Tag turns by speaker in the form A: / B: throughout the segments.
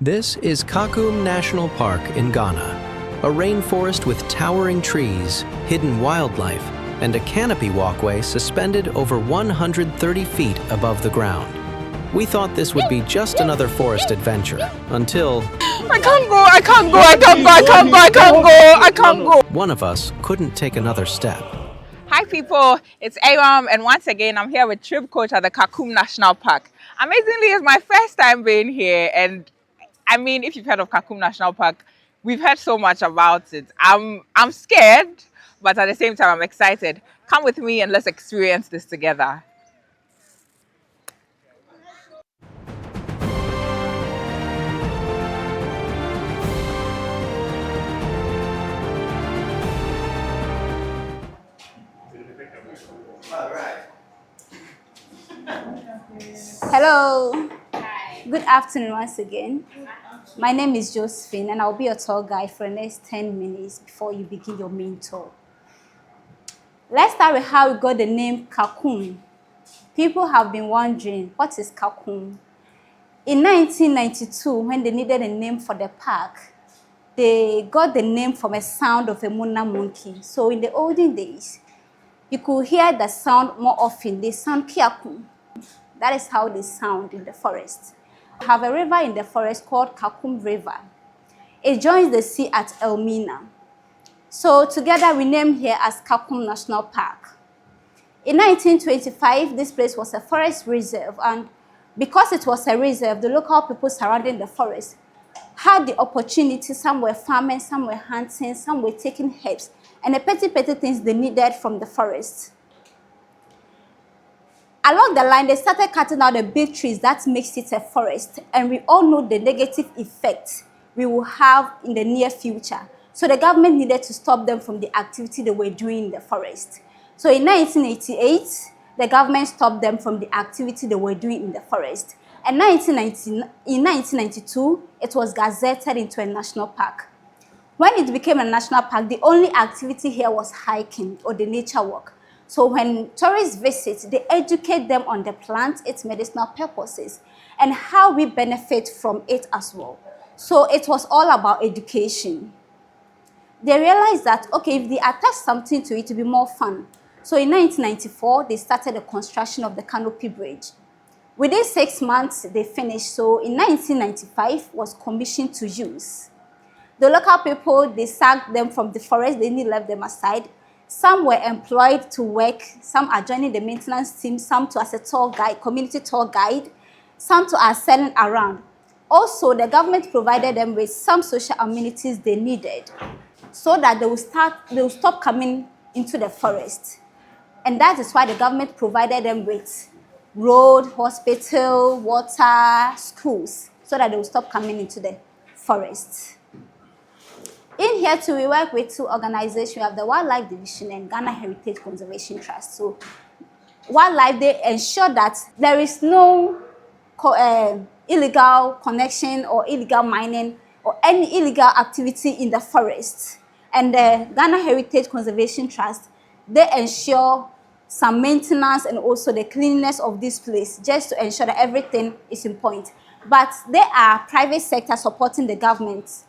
A: This is Kakum National Park in Ghana, a rainforest with towering trees, hidden wildlife, and a canopy walkway suspended over 130 feet above the ground. We thought this would be just another forest adventure until
B: I can't go.
A: one of us couldn't take another step.
B: Hi people, it's Aram, and once again I'm here with Tripkoach at the Kakum National Park. Amazingly, it's my first time being here, and I mean, if you've heard of Kakum National Park, we've heard so much about it. I'm scared, but at the same time I'm excited. Come with me and let's experience this together.
C: Hello. Hi. Good afternoon once again. My name is Josephine and I'll be your tour guide for the next 10 minutes before you begin your main tour. Let's start with how we got the name Kakum. People have been wondering, what is Kakum? In 1992, when they needed a name for the park, they got the name from a sound of a Mona monkey. So in the olden days, you could hear the sound more often. They sound Kiakum. That is how they sound in the forest. We have a river in the forest called Kakum River. It joins the sea at Elmina. So together we named here as Kakum National Park. In 1925, this place was a forest reserve, and because it was a reserve, the local people surrounding the forest had the opportunity. Some were farming, some were hunting, some were taking herbs, and the petty things they needed from the forest. Along the line, they started cutting out the big trees that makes it a forest, and we all know the negative effect we will have in the near future. So the government needed to stop them from the activity they were doing in the forest. So in 1988, the government stopped them from the activity they were doing in the forest. And in 1992, it was gazetted into a national park. When it became a national park, the only activity here was hiking or the nature walk. So when tourists visit, they educate them on the plant, its medicinal purposes, and how we benefit from it as well. So it was all about education. They realized that, okay, if they attach something to it, it will be more fun. So in 1994, they started the construction of the Canopy Bridge. Within 6 months, they finished. So in 1995, was commissioned to use. The local people, they sacked them from the forest, they didn't left them aside. Some were employed to work, some are joining the maintenance team, some to as a tour guide, community tour guide, some to are selling around. Also, the government provided them with some social amenities they needed so that they will stop coming into the forest. And that is why the government provided them with road, hospital, water, schools, so that they will stop coming into the forest. In here too, we work with two organizations. We have the Wildlife Division and Ghana Heritage Conservation Trust. So wildlife, they ensure that there is no illegal connection or illegal mining or any illegal activity in the forest. And the Ghana Heritage Conservation Trust, they ensure some maintenance and also the cleanliness of this place, just to ensure that everything is in point. But they are private sector supporting the government,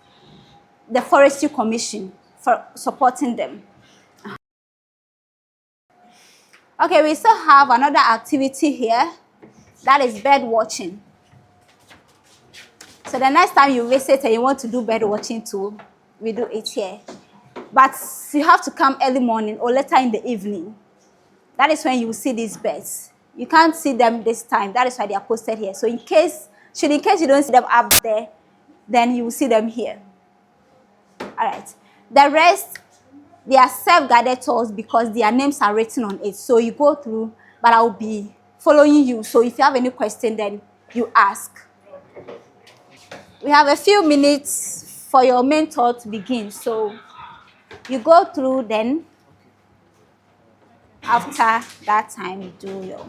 C: the Forestry Commission, for supporting them. Okay, we still have another activity here, that is bird watching. So the next time you visit and you want to do bird watching too, we do it here. But you have to come early morning or later in the evening. That is when you will see these birds. You can't see them this time, that is why they are posted here. So in case you don't see them up there, then you will see them here. All right. The rest, they are self-guided tours because their names are written on it. So you go through, but I'll be following you. So if you have any question, then you ask. We have a few minutes for your main tour to begin. So you go through, then after that time, you do your...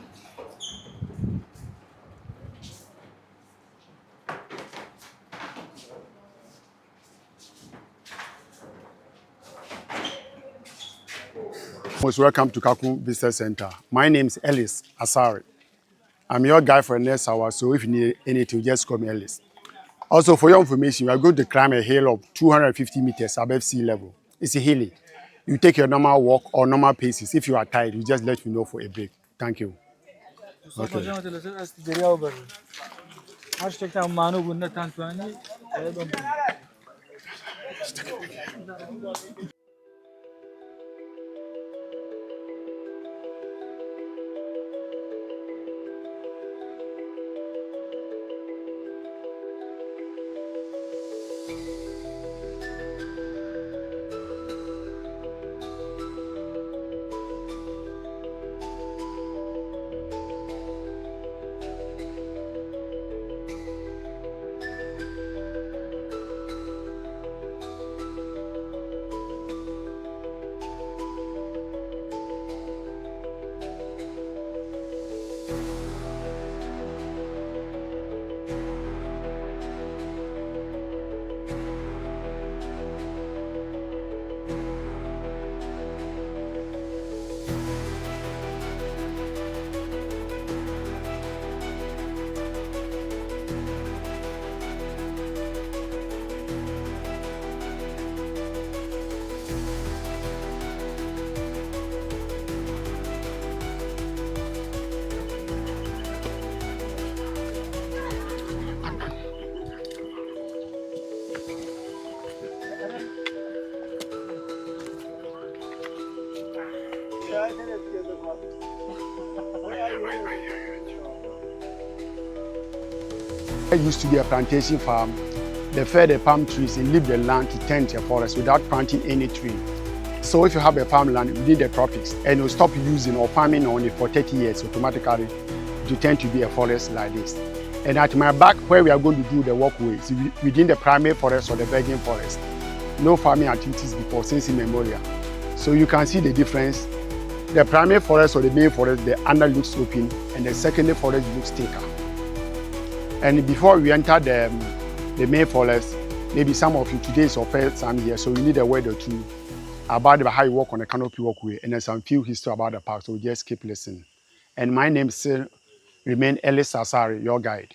D: Most welcome to Kakum Visitor Center. My name is Ellis Asari. I'm your guide for the next hour, so if you need anything, just call me Ellis. Also, for your information, we are going to climb a hill of 250 meters above sea level. It's a hilly. You take your normal walk or normal paces. If you are tired, you just let me know for a break. Thank you. Okay. It used to be a plantation farm. They fed the palm trees and leave the land to tend to a forest without planting any tree. So if you have a farmland within the tropics and you stop using or farming on it for 30 years, automatically it tend to be a forest like this. And at my back, where we are going to do the walkway, is within the primary forest or the virgin forest. No farming activities before since immemorial. So you can see the difference. The primary forest or the main forest, the under looks open and the secondary forest looks thicker. And before we enter the main forest, maybe some of you today is your first time here, so you need a word or two about how you walk on the Canopy Walkway and then some few history about the park, so just keep listening. And my name still remain Ellis Asari, your guide.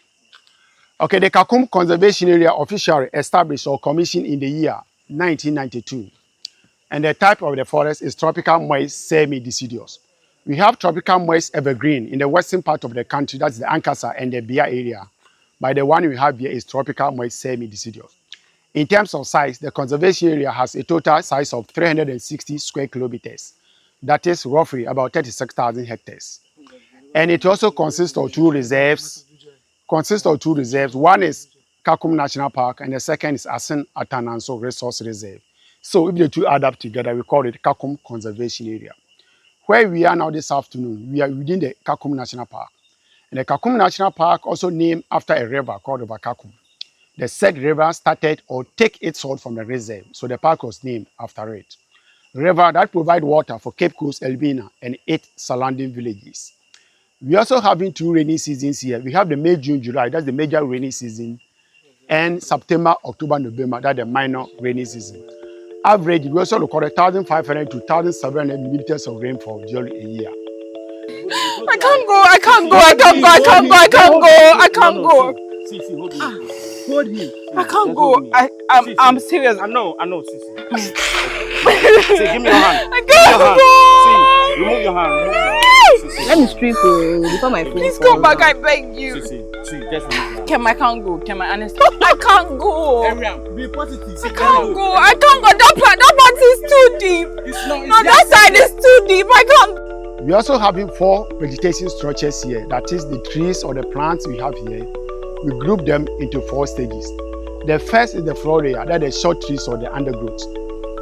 D: Okay, the Kakum Conservation Area officially established or commissioned in the year 1992. And the type of the forest is tropical moist semi-deciduous. We have tropical moist evergreen in the western part of the country, that's the Ankasa and the Bia area. But the one we have here is tropical moist semi-deciduous. In terms of size, the conservation area has a total size of 360 square kilometers. That is roughly about 36,000 hectares. And it also consists of two reserves. One is Kakum National Park and the second is Asin Atananso Resource Reserve. So if the two add up together, we call it Kakum Conservation Area. Where we are now this afternoon, we are within the Kakum National Park. And the Kakum National Park also named after a river called River Kakum. The said river started or take its source from the reserve, so the park was named after it. River that provide water for Cape Coast, Elmina, and 8 surrounding villages. We also having 2 rainy seasons here. We have the May, June, July, that's the major rainy season, and September, October, November, that's the minor rainy season. Average, we also record 1,500 to 1,700 millimeters of rainfall during a year.
B: I can't go. I can't go. I'm serious.
E: I know, Sissy.
B: See,
E: give me your hand.
B: I can't go.
E: See, remove your hand.
F: Let me strip before my phone.
B: Please come back, I beg you.
E: Sissy, just remove your hand.
B: I can't go. Can I honestly? I can't go.
E: Ariam, be positive.
B: I can't go. That part is too deep. No, that side is too deep. I can't.
D: We also having 4 vegetation structures here. That is the trees or the plants we have here. We group them into 4 stages. The first is the floor layer, that is short trees or the undergrowth.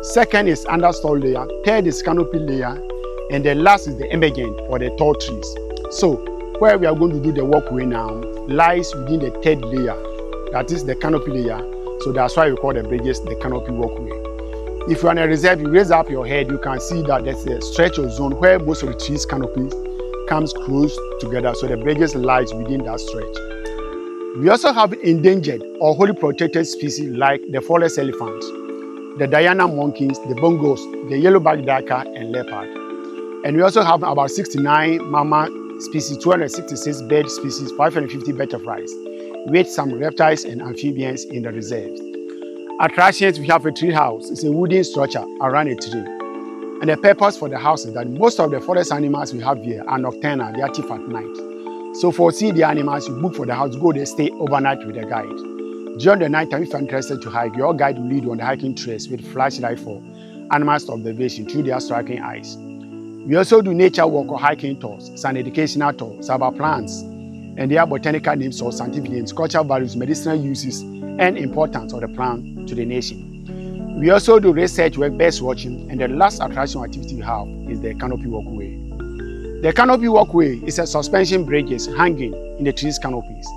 D: Second is understory layer. Third is canopy layer. And the last is the emergent or the tall trees. So where we are going to do the walkway now lies within the 3rd layer. That is the canopy layer. So that's why we call the bridges the canopy walkway. If you're on a reserve, you raise up your head, you can see that there's a stretch of zone where most of the trees canopy comes close together. So the bridges lies within that stretch. We also have endangered or wholly protected species like the forest elephant, the Diana monkeys, the bongos, the yellow-backed duiker, and leopard. And we also have about 69 mammal species, 266 bird species, 550 butterflies, with some reptiles and amphibians in the reserve. Attractions, we have a tree house. It's a wooden structure around a tree. And the purpose for the house is that most of the forest animals we have here are nocturnal, they are active at night. So for seeing the animals, you book for the house, go there, stay overnight with a guide. During the night time, if you're interested to hike, your guide will lead you on the hiking trails with flashlight for animals observation through their striking eyes. We also do nature walk or hiking tours. It's an educational tour. It's about plants and their botanical names or scientific names, cultural values, medicinal uses, and importance of the plant to the nation. We also do research work, bird watching, and the last attraction activity we have is the Canopy Walkway. The Canopy Walkway is a suspension bridges hanging in the trees canopies,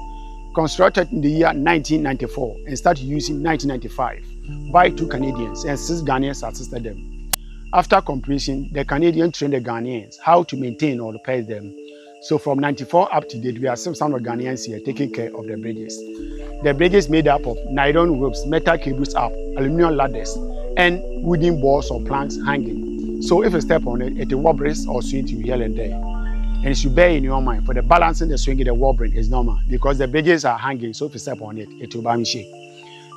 D: constructed in the year 1994 and started using in 1995 by 2 Canadians, and 6 Ghanaians assisted them. After completion, the Canadians trained the Ghanaians how to maintain or repair them. So from 94 up to date, we have 600 Ghanaians here taking care of the bridges. The bridges made up of nylon ropes, metal cables up, aluminum ladders, and wooden balls or planks hanging. So if you step on it, it will wobble or swing to here and there. And it should bear in your mind, for the balancing, the swinging, the wobbling is normal because the bridges are hanging, so if you step on it, it will bounce shake.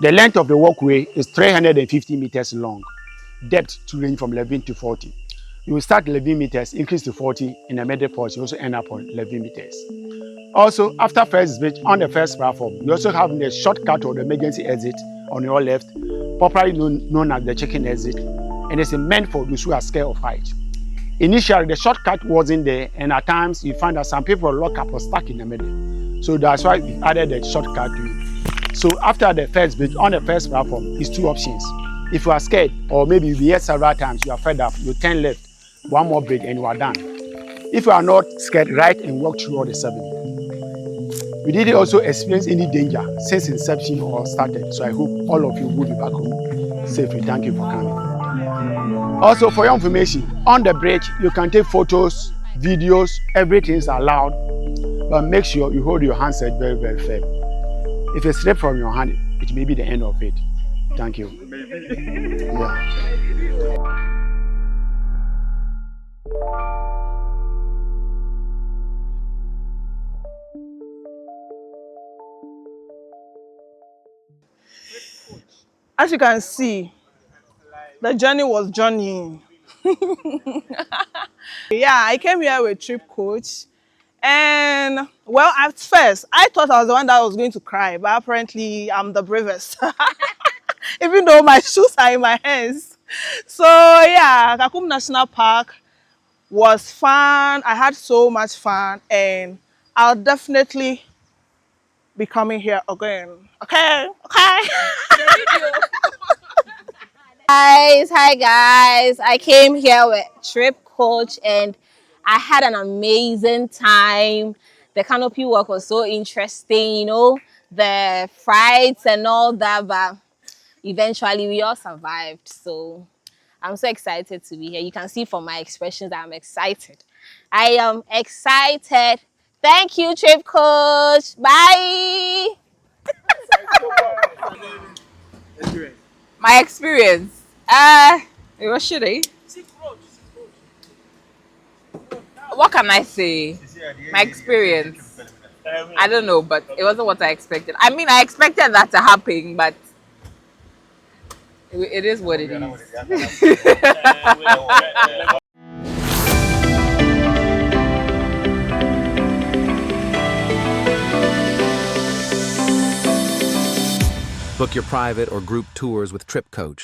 D: The length of the walkway is 350 meters long, depth to range from 11 to 40. You will start 11 meters, increase to 40, in the middle portion, you also end up on 11 meters. Also, after first bridge, on the first platform, you also have the shortcut or the emergency exit on your left, popularly known as the chicken exit, and it's meant for those who are scared of height. Initially, the shortcut wasn't there, and at times you find that some people are locked up or stuck in the middle. So that's why we added the shortcut to it. So after the first bridge, on the first platform, is 2 options. If you are scared, or maybe you've been here several times, you are fed up, you turn left, 1 more bridge, and you are done. If you are not scared, right and walk through all the 7. We didn't also experience any danger since inception or started, so I hope all of you will be back home safely. Thank you for coming. Also, for your information, on the bridge, you can take photos, videos, everything is allowed, but make sure you hold your handset very, very firm. If it slips from your hand, it may be the end of it. Thank you. Yeah.
F: As you can see, the journey was journeying. Yeah, I came here with Tripkoach, and well, at first I thought I was the one that was going to cry, but apparently I'm the bravest. Even though my shoes are in my hands. So yeah, Kakum National Park was fun. I had so much fun, and I'll definitely be coming here again. Okay.
G: Hi guys. I came here with Tripkoach and I had an amazing time. The canopy walk was so interesting, you know, the frights and all that, but eventually we all survived. So I'm so excited to be here. You can see from my expressions that I'm excited. I am excited. Thank you, Tripkoach. Bye.
B: My experience, it was shitty. What can I say? My experience, I don't know, but it wasn't what I expected. I mean, I expected that to happen, but it is what it is.
A: Book your private or group tours with Tripkoach